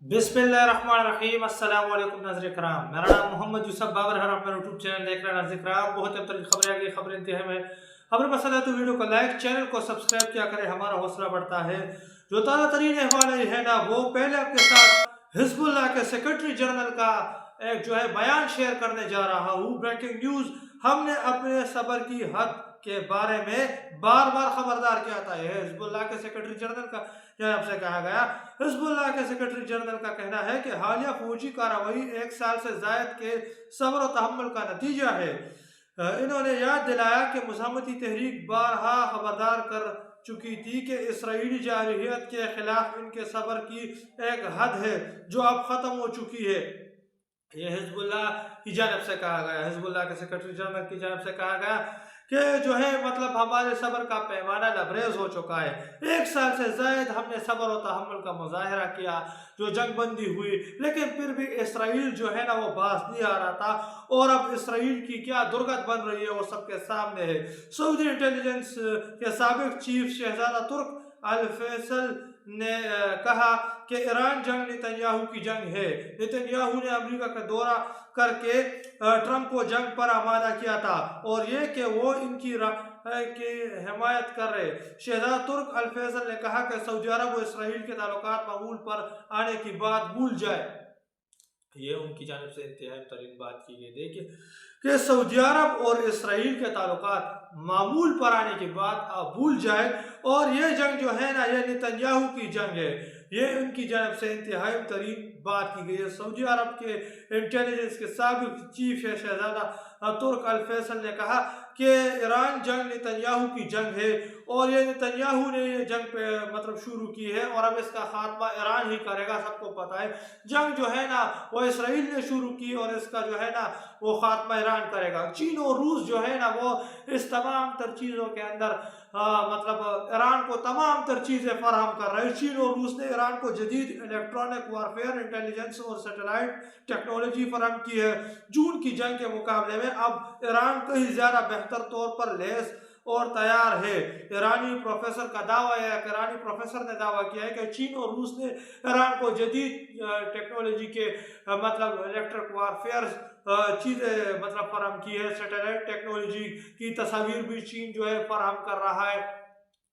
बिस्मिल्लाहिर्रहमानिर्रहीम। अस्सलाम वालेकुम नाज़रीन कराम, मेरा नाम मोहम्मद यूसुफ बाबर है। आप मेरा यूट्यूब चैनल देख रहे हैं नाज़रीन कराम। बहुत अहम खबरें आ गई, खबरें इंतहा में खबरें पसंद है तो वीडियो को लाइक, चैनल को सब्सक्राइब किया करें, हमारा हौसला बढ़ता है। जो ताज़ा तरीन अहवाल है ना, वो पहले आपके साथ हिज़्बुल्लाह के सेक्रेटरी जनरल का एक जो है बयान शेयर करने जा रहा हूँ। ब्रेकिंग न्यूज़, हमने अपने सबर की हद के बारे में बार बार खबरदार किया था। हिज़्बुल्लाह के सेक्रेटरी जनरल का जनाब से कहा गया। हिज़्बुल्लाह के सेक्रेटरी जनरल का कहना है कि हालिया फौजी कार्रवाई 1 साल से ज़ायद के सब्र और तहम्मुल का नतीजा है। इन्होंने याद दिलाया कि मुज़ाहमती तहरीक बारहा खबरदार कर चुकी थी कि इसराइली जारहियत के खिलाफ इनके सब्र की एक हद है जो अब ख़त्म हो चुकी है। ये हिज़्बुल्लाह की जानब से कहा गया, हिज़्बुल्लाह के सेक्रेटरी जनरल की जानब से कहा गया कि जो है मतलब हमारे सब्र का पैमाना लबरेज हो चुका है। 1 साल से ज़ायद हमने सब्र और तहम्मुल का मुजाहरा किया, जो जंग बंदी हुई, लेकिन फिर भी इसराइल जो है ना वो बाज नहीं आ रहा था। और अब इसराइल की क्या दुर्गत बन रही है वो सबके सामने है। सऊदी इंटेलिजेंस के साबिक चीफ शहजादा तुर्क अल फैसल ने कहा कि ईरान जंग नेतन्याहू की जंग है। नेतन्याहू ने अमेरिका का दौरा करके ट्रंप को जंग पर आमादा किया था और ये कि वो इनकी की हिमायत कर रहे। शहजादा तुर्क अल फैसल ने कहा कि सऊदी अरब और इसराइल के ताल्लुकात मामूल पर आने की बात भूल जाए। ये उनकी जानिब से इंतहाई तरीन बात की गई। देखिए कि सऊदी अरब और इसराइल के ताल्लुकात मामूल पर आने की बात आप भूल जाए और ये जंग जो है ना ये नेतन्याहू की जंग है। ये उनकी जानिब से इंतहाई तरीन बात की गई है। सऊदी अरब के इंटेलिजेंस के साबिक चीफ है शहजादा तुर्क अल फैसल ने कहा कि ईरान जंग नेतन्याहू की जंग है और ये नेतन्याहू ने ये जंग पे मतलब शुरू की है और अब इसका खात्मा ईरान ही करेगा, सबको पता है। जंग जो है ना वो इसराइल ने शुरू की और इसका जो है ना वो खात्मा ईरान करेगा। चीन और रूस जो है ना वो इस तमाम तर चीज़ों के अंदर मतलब ईरान को तमाम तर चीज़ें फराहम कर रहे हैं। चीन और रूस ने ईरान को जदीद इलेक्ट्रॉनिक वारफेयर, इंटेलिजेंस और सैटेलाइट टेक्नोलॉजी फराहम की है। जून की जंग के मुकाबले में अब ईरान कहीं ज़्यादा बेहतर तौर पर लैस और तैयार है। ईरानी प्रोफेसर का दावा है, ईरानी प्रोफेसर ने दावा किया है कि चीन और रूस ने ईरान को जदीद टेक्नोलॉजी के मतलब इलेक्ट्रिक वारफेयर चीज़ें मतलब फराहम की है। सैटेलाइट टेक्नोलॉजी की तस्वीर भी चीन जो है फराहम कर रहा है,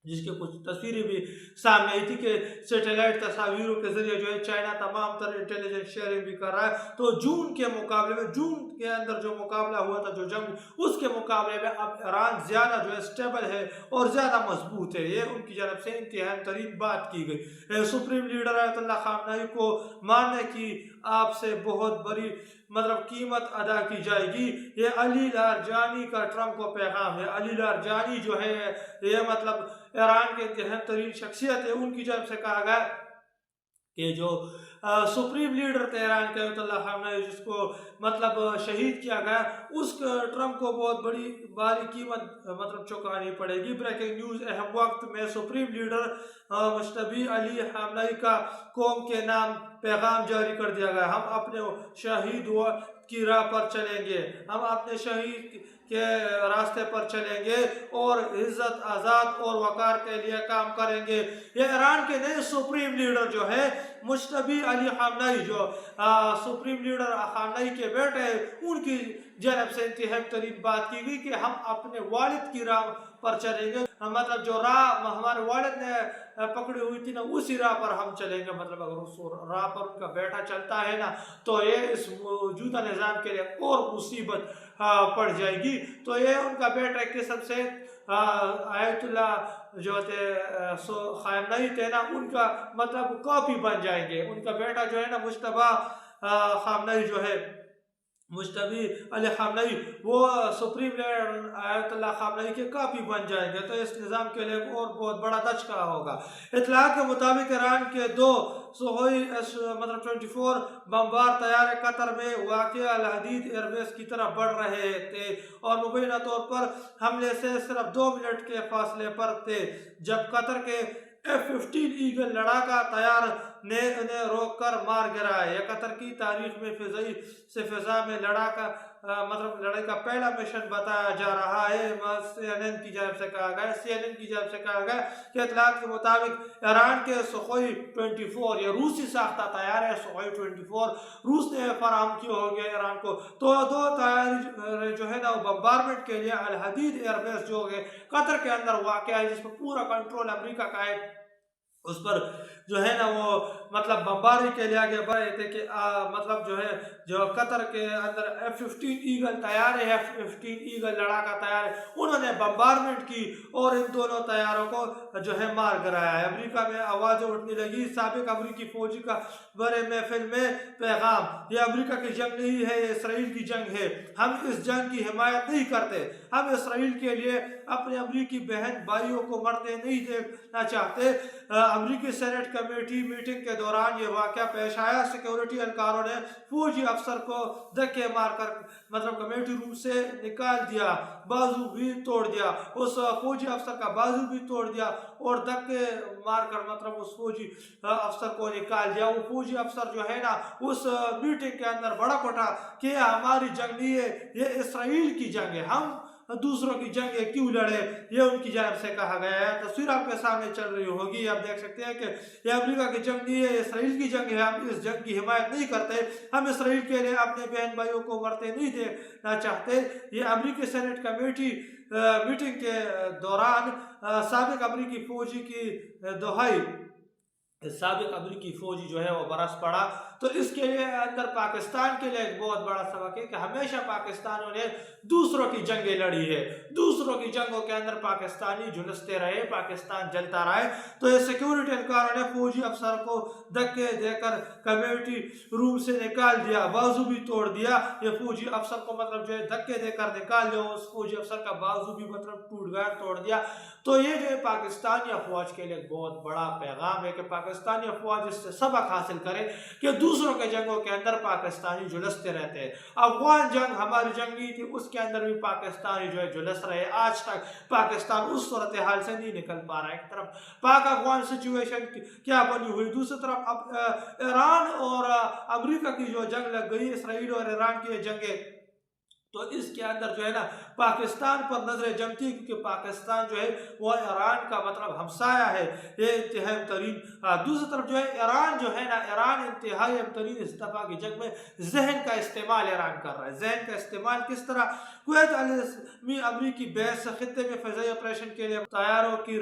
जिसके कुछ तस्वीरें भी सामने आई थी कि सैटेलाइट तस्वीरों के जरिए जो है चाइना तमाम तरह इंटेलिजेंस शेयरिंग भी कर रहा है। तो जून के मुकाबले में, जून के अंदर जो मुकाबला हुआ था जो जंग, उसके मुकाबले में अब ईरान ज़्यादा जो है स्टेबल है और ज़्यादा मजबूत है। ये उनकी जानब से इंतहाई तरीन बात की गई। सुप्रीम लीडर आयतुल्लाह खामनेई को मानने की आपसे बहुत बड़ी मतलब कीमत अदा की जाएगी। ये अली लारजानी का ट्रंप को पैगाम है। अली लारजानी जो है ये मतलब ईरान के इंतहाई तरीन शख्सियत है। उनकी जानब से कहा गया कि जो सुप्रीम लीडर थे ईरान के आयतुल्लाह खामनेई, जिसको मतलब शहीद किया गया, उस ट्रंप को बहुत बड़ी भारी कीमत मतलब चुकानी पड़ेगी। ब्रेकिंग न्यूज़, अहम वक्त में सुप्रीम लीडर मुश्तबी अली खामनेई का कौम के नाम पैगाम जारी कर दिया गया। हम अपने शहीद की राह पर चलेंगे, हम अपने शहीद के रास्ते पर चलेंगे और इज्जत, आज़ाद और वकार के लिए काम करेंगे। ये ईरान के नए सुप्रीम लीडर जो है मुश्तबी अली खामनेई, जो सुप्रीम लीडर खामनेई के बेटे हैं, उनकी जानब से इंतहाई तरीन बात की गई कि हम अपने वालिद की राह पर चलेंगे। मतलब जो राह हमारे वालिद ने पकड़ी हुई थी ना, उसी राह पर हम चलेंगे। मतलब अगर उस राह पर उनका बेटा चलता है ना तो ये इस मौजूदा निज़ाम के लिए और मुसीबत पड़ जाएगी। तो ये उनका बेटा एक किस्म से आयतुल्लाह जो थे खामनेई थे ना, उनका मतलब कॉपी बन जाएंगे। उनका बेटा जो है ना मुश्तबा खामनेई जो है, मुश्तबी अली खामनेई, वो सुप्रीम लीडर आयतुल्लाह खामनेई के काफ़ी बन जाएंगे। तो इस निज़ाम के लिए और बहुत बड़ा धचका होगा। इत्तला के मुताबिक ईरान के 2 सुहोई मतलब 24 बमबार तैयारे कतर में वाक़िआ अल हदीद एयरबेस की तरफ बढ़ रहे थे और मुबैना तौर पर हमले से सिर्फ 2 मिनट के फासले पर थे, जब कतर के F-15 ईगल लड़ाका तैयार نے انہیں روک کر مار گرایا۔ یہ قطر کی تاریخ میں فضائی سے فضا میں لڑائی کا پہلا مشن بتایا جا رہا ہے۔ CNN کی جانب سے کہا گیا کہ اطلاعات کے مطابق ایران کے سخوئی 24 یہ روسی ساختہ طیارے سخوئی 24 روس نے فراہم کیے ہو گئے ایران کو۔ تو دو طیارے جو ہے نا وہ بمبارمنٹ کے لیے الحدید ایئر بیس جو ہے قطر کے اندر واقع ہے، جس پر پورا کنٹرول امریکہ کا ہے، اس پر جو ہے نا وہ بمباری کے لیے آگے بڑھے تھے کہ جو ہے جو قطر کے اندر F-15 ایگل طیارے F-15 ایگل لڑاکا طیارے انہوں نے بمبارمنٹ کی اور ان دونوں طیاروں کو جو ہے مار گرایا ہے۔ امریکہ میں آوازیں اٹھنے لگی، سابق امریکی فوجی کا بڑے محفل میں پیغام، یہ امریکہ کی جنگ نہیں ہے، یہ اسرائیل کی جنگ ہے، ہم اس جنگ کی حمایت نہیں کرتے، ہم اسرائیل کے لیے اپنے امریکی بہن بھائیوں کو مرتے نہیں دیکھنا چاہتے۔ امریکی سینٹ کمیٹی میٹنگ کے دوران یہ واقعہ پیش آیا۔ سیکیورٹی اہلکاروں نے فوجی افسر کو دھکے مار کر کمیٹی روم سے نکال دیا، بازو بھی توڑ دیا، اس فوجی افسر کا بازو بھی توڑ دیا اور دھکے مار کر اس فوجی افسر کو نکال دیا۔ وہ فوجی افسر جو ہے نا اس میٹنگ کے اندر بڑک اٹھا کہ ہماری جنگ نہیں ہے، یہ اسرائیل کی جنگ ہے، ہم دوسروں کی جنگ کیوں لڑے، یہ ان کی جانب سے کہا گیا ہے۔ تصویر آپ کے سامنے چل رہی ہوگی، آپ دیکھ سکتے ہیں کہ یہ امریکہ کی جنگ نہیں ہے، یہ اسرائیل کی جنگ ہے، ہم اس جنگ کی حمایت نہیں کرتے، ہم اسرائیل کے لیے اپنے بہن بھائیوں کو مرتے نہیں دیکھنا چاہتے۔ یہ امریکی سینٹ کمیٹی میٹنگ کے دوران سابق امریکی فوجی کی دہائی سابق امریکی فوجی جو ہے وہ برس پڑا۔ تو اس کے لیے اندر پاکستان کے لیے ایک بہت بڑا سبق ہے کہ ہمیشہ پاکستانیوں نے دوسروں کی جنگیں لڑی ہے، دوسروں کی جنگوں کے اندر پاکستانی جھلستے رہے، پاکستان جلتا رہے۔ تو یہ سیکیورٹی اہلکاروں نے فوجی افسر کو دھکے دے کر کمیٹی روم سے نکال دیا، بازو بھی توڑ دیا۔ یہ فوجی افسر کو جو ہے دھکے دے کر نکال دیا، اس فوجی افسر کا بازو بھی ٹوٹ گیا، توڑ دیا۔ تو یہ جو ہے پاکستانی افواج کے لیے ایک بہت بڑا پیغام ہے کہ پاکستانی افواج اس سے سبق حاصل کرے کہ دوسروں کے جنگوں کے اندر پاکستانی جھلستے رہتے ہیں۔ افغان جنگ ہماری جنگ نہیں تھی، اس کے اندر بھی پاکستانی جو ہے جھلس رہے، آج تک پاکستان اس صورتحال سے نہیں نکل پا رہا ہے۔ ایک طرف پاک افغان سچویشن کیا بنی ہوئی، دوسری طرف اب ایران اور امریکہ کی جو جنگ لگ گئی، اسرائیل اور ایران کی جنگیں، تو اس کے اندر جو ہے نا پاکستان پر نظر جمتی، کیونکہ پاکستان جو ہے وہ ایران کا ہمسایہ ہے، یہ انتہائی ترین۔ دوسری طرف جو ہے ایران انتہائی ترین اس دفعہ کی جنگ میں ذہن کا استعمال ایران کر رہا ہے۔ ذہن کا استعمال کس طرح؟ کویت عالمی امریکی بیس خطے میں فضائی آپریشن کے لیے طیاروں کی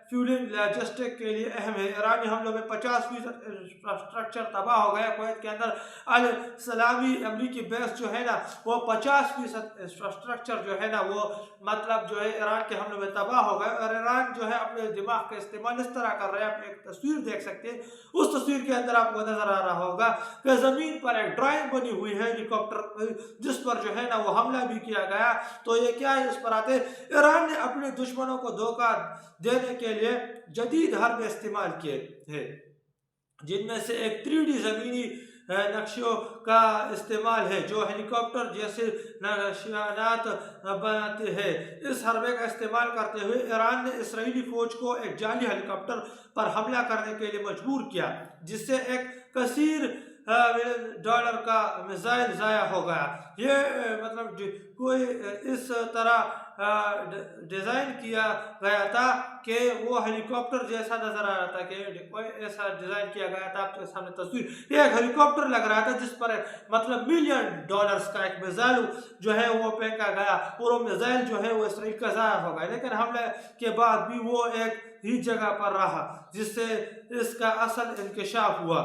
فیولنگ لاجسٹک کے لیے اہم ہے۔ ایرانی حملوں میں 50% انفراسٹرکچر تباہ ہو گیا۔ کویت کے اندر السلامی امریکی بیس جو ہے نا وہ 50% انفراسٹرکچر جو ہے نا وہ جو ہے ایران کے حملوں میں تباہ ہو گئے، اور ایران جو ہے اپنے دماغ کا استعمال اس طرح کر رہے ہیں۔ آپ ایک تصویر دیکھ سکتے ہیں، اس تصویر کے اندر آپ کو نظر آ رہا ہوگا کہ زمین پر ایک ڈرائنگ بنی ہوئی ہے ہیلی کاپٹر جس پر جو ہے نا وہ حملہ بھی کیا گیا۔ تو یہ کیا ہے؟ اس پر آتے ایران نے اپنے دشمنوں کو دھوکہ دینے کے لیے جدید حرب استعمال کیے ہیں، جن میں سے ایک 3D زمینی نقشوں کا استعمال ہے جو ہیلی کاپٹر جیسے نشانات بناتے ہیں۔ اس حربے کا استعمال کرتے ہوئے ایران نے اسرائیلی فوج کو ایک جعلی ہیلی کاپٹر پر حملہ کرنے کے لیے مجبور کیا، جس سے ایک کثیر $1 کا میزائل ضائع ہو گیا۔ یہ کوئی اس طرح ڈیزائن کیا گیا تھا کہ وہ ہیلی کاپٹر جیسا نظر آ رہا تھا، کہ کوئی ایسا ڈیزائن کیا گیا تھا۔ آپ کے سامنے تصویر، یہ ایک ہیلی کاپٹر لگ رہا تھا جس پر $1,000,000 کا ایک میزائل جو ہے وہ پھینکا گیا، اور وہ میزائل جو ہے وہ اسرائیل کا ضائع ہو گیا، لیکن حملے کے بعد بھی وہ ایک ہی جگہ پر رہا، جس سے اس کا اصل انکشاف ہوا۔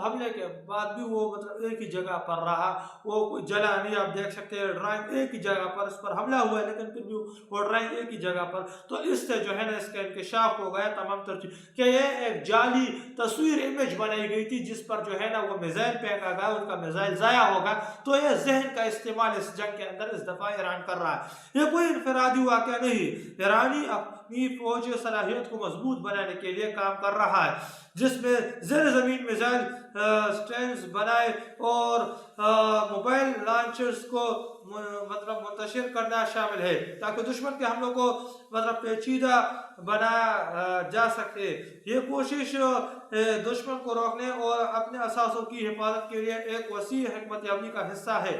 حملے کے بعد بھی وہ ایک ہی جگہ پر رہا، وہ کوئی جلا نہیں۔ آپ دیکھ سکتے ہیں ڈرائنگ ایک ہی جگہ پر، اس پر حملہ ہوا ہے لیکن پھر بھی وہ ڈرائنگ ایک ہی جگہ پر۔ تو اس سے جو ہے نا اس کا انکشاف ہو گیا تمام تر چیز کہ یہ ایک جعلی تصویر امیج بنائی گئی تھی جس پر جو ہے نا وہ میزائل پھینکا گیا، ان کا میزائل ضائع ہوگا۔ تو یہ ذہن کا استعمال اس جنگ کے اندر اس دفعہ ایران کر رہا ہے۔ یہ کوئی انفرادی واقعہ نہیں، ایرانی अपनी फौजी सलाहियत को मजबूत बनाने के लिए काम कर रहा है, जिसमें ज़ेर ज़मीन मिसाइल स्टैंड्स बनाए और मोबाइल लॉन्चर्स को मतलब मुंतशिर करना शामिल है, ताकि दुश्मन के हमलों को मतलब पेचीदा बनाया जा सके। ये कोशिश दुश्मन को रोकने और अपने असासों की हिफाजत के लिए एक वसी हिकमत अमली का हिस्सा है।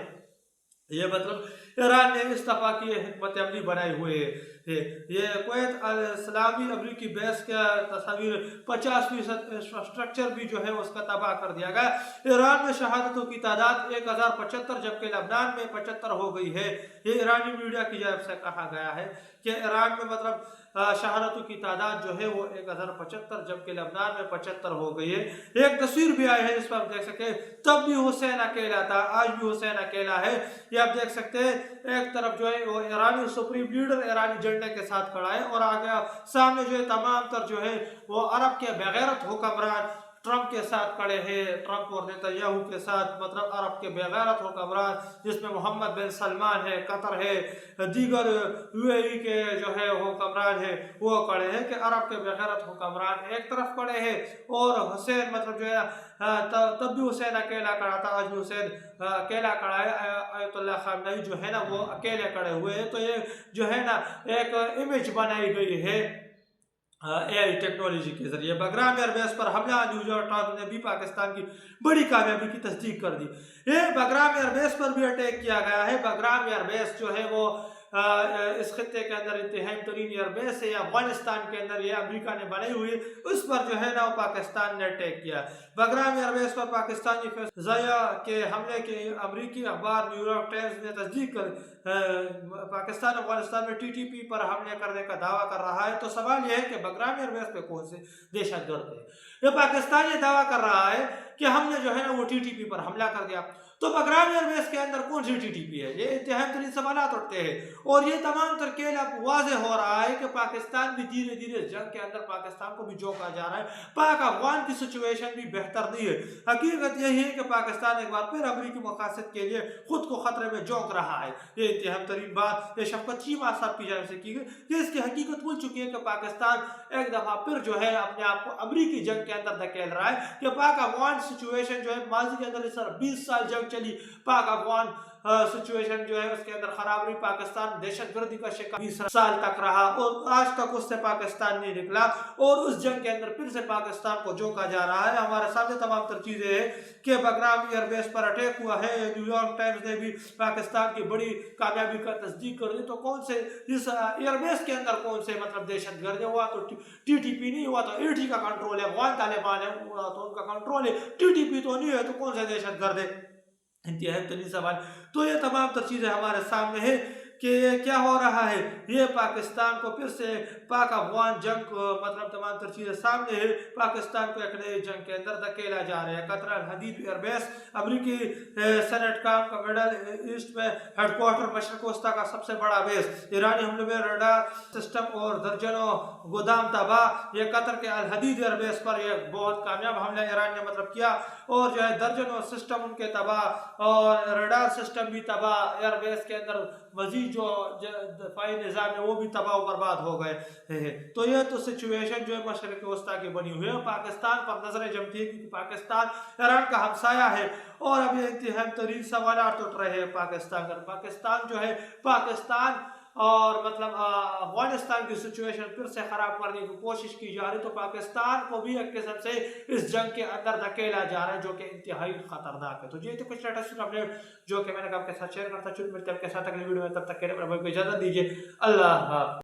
ये मतलब ईरान ने इस तरह की हिकमत अमली बनाई हुई है। ये कुवैत इस्लामी अमरीकी बेस का तस्वीर 50% इंफ्रास्ट्रक्चर भी जो है उसका तबाह कर दिया गया। ईरान में शहादतों की तादाद 1075 जबकि लबनान में 75 हो गई है। ये ईरानी मीडिया की जानिब से कहा गया है कि ईरान में मतलब शहादतों की तादाद जो है वो 1075 जबकि लबनान में 75 हो गई है। एक तस्वीर भी आई है जिस पर आप देख सकते हैं, तब भी हुसैन अकेला था, आज भी हुसैन अकेला है। ये आप देख सकते हैं, एक तरफ जो है वो ईरानी सुप्रीम लीडर ईरानी झंडे के साथ खड़ा है और आगे सामने जो है तमाम तर जो है वो अरब के बेगैरत हुक्मरान ट्रंप के साथ खड़े हैं, ट्रंप और नेतन्याहू के साथ, मतलब अरब के बेगैरत हुक्मरान जिसमें मोहम्मद बिन सलमान है, कतर है, दीगर यूएई के जो है हुक्मरान है वो खड़े हैं कि अरब के बेगैरत हुक्मरान एक तरफ खड़े हैं और हुसैन मतलब जो है तब भी हुसैन अकेला खड़ा था, आज भी हुसैन अकेला खड़ा है। आयतुल्लाह खामनेई जो है ना वो अकेले खड़े हुए हैं। तो ये जो है ना एक इमेज बनाई गई है AI टेक्नोलॉजी के जरिए। बगराम एयरबेस पर हमला, न्यूयॉर्क टाइम्स ने भी पाकिस्तान की बड़ी कामयाबी की तस्दीक कर दी। ये बगराम एयरबेस पर भी अटैक किया गया है। बगराम एयरबेस जो है वो इस खत्ते के अंदर इंतहाई तरीन एयरबेस है, अफगानिस्तान के अंदर ये अमेरिका ने बनाई हुई, उस पर जो है ना वो पाकिस्तान ने अटैक किया। बगराम एयरबेस पर पाकिस्तानी फ़िज़ाइया के हमले के अमरीकी अखबार न्यूयॉर्क टाइम्स ने तस्दीक कर पाकिस्तान अफगानिस्तान में TTP पर हमले करने का दावा कर रहा है। तो सवाल यह है कि बगराम एयरबेस पे कौन से दहशतगर्द है? ये पाकिस्तान ये दावा कर रहा है कि हमने जो है ना वो TTP पर हमला कर दिया। तो बगराम एयरबेस के अंदर कौन सी TTP है? ये इंतहाई तरीन सवाल उठते हैं और ये तमाम तरकेल अब वाज़ेह हो रहा है कि पाकिस्तान भी धीरे धीरे जंग के अंदर पाकिस्तान को भी झोंका जा रहा है। पाक अफगान की सिचुएशन भी बेहतर नहीं है। हकीकत यही है कि पाकिस्तान एक बार फिर अमरीकी मकासद के लिए खुद को खतरे में झोंक रहा है। ये इंतहाई तरीन बात ये शफकत चीमा साहब की जानिब से की गई कि इसकी हकीकत भूल चुकी है कि पाकिस्तान एक दफा फिर जो है अपने आप को अमरीकी जंग के अंदर धकेल रहा है कि पाक अफगान सिचुएशन जो है माजी के अंदर 20 साल जंग चली, पाक अफगान सिचुएशन जो है उसके अंदर खराब रही। पाकिस्तान दहशतगर्दी का शिकार 20 साल तक रहा और आज तक उससे पाकिस्तान नहीं निकला और उस जंग के अंदर फिर से पाकिस्तान को झोंका जा रहा है। हमारे सामने तमाम तर चीजें हैं कि बगराम एयरबेस पर अटैक हुआ है। न्यूयॉर्क टाइम्स ने भी पाकिस्तान की बड़ी कामयाबी का तस्दीक कर दी। तो कौन से इस एयरबेस के अंदर कौन से मतलब दहशतगर्द हुआ? तो TTP नहीं हुआ तो AT का कंट्रोल है, अफगान तालिबान है हुआ तो उनका कंट्रोल है, TTP तो नहीं है तो कौन सा दहशतगर्द है? इंतहाई तरीन सवाल। तो ये तमाम तर चीज़ें हमारे सामने है कि क्या हो रहा है। ये पाकिस्तान को फिर से पाक अफगान जंग मतलब तमाम तर चीज़ें सामने है। पाकिस्तान को एक नए जंग के अंदर धकेला जा रहा है। कतर अल हदीद एयरबेस अमरीकी सेनेट काम का मिडल ईस्ट में हेडक्वार्टर मशरक़ वस्ता का सबसे बड़ा बेस। ईरानी हमले में रडार सिस्टम और दर्जनों गोदाम तबाह। ये कतर के अल हदीद एयरबेस पर यह बहुत कामयाब हमला ईरान ने मतलब किया और जो है दर्जनों सिस्टम उनके तबाह और रडार सिस्टम भी तबाह। एयरबेस के अंदर मजीद जो दफाई निज़ाम है वो भी तबाह बर्बाद हो गए हैं। तो ये तो सिचुएशन जो है मशरक़ वस्ता की बनी हुई है। पाकिस्तान पर नजरें जमती है क्योंकि पाकिस्तान ईरान का हमसाया है और अभी इंतहाई तरीन सवाल उठ रहे हैं पाकिस्तान का। पाकिस्तान जो है पाकिस्तान और मतलब अफगानिस्तान की सिचुएशन फिर से खराब करने की कोशिश की जा रही। तो पाकिस्तान को भी एक किस्म से इस जंग के अंदर धकेला जा रहा है जो कि इंतहाई खतरनाक है। तो ये तो कुछ लेटेस्ट अपडेट जो कि मैंने आपके साथ शेयर करता चुन मिलते हैं आपके साथ अगली वीडियो में। तब तक के लिए इजाजत दीजिए। अल्लाह हाफ़िज़।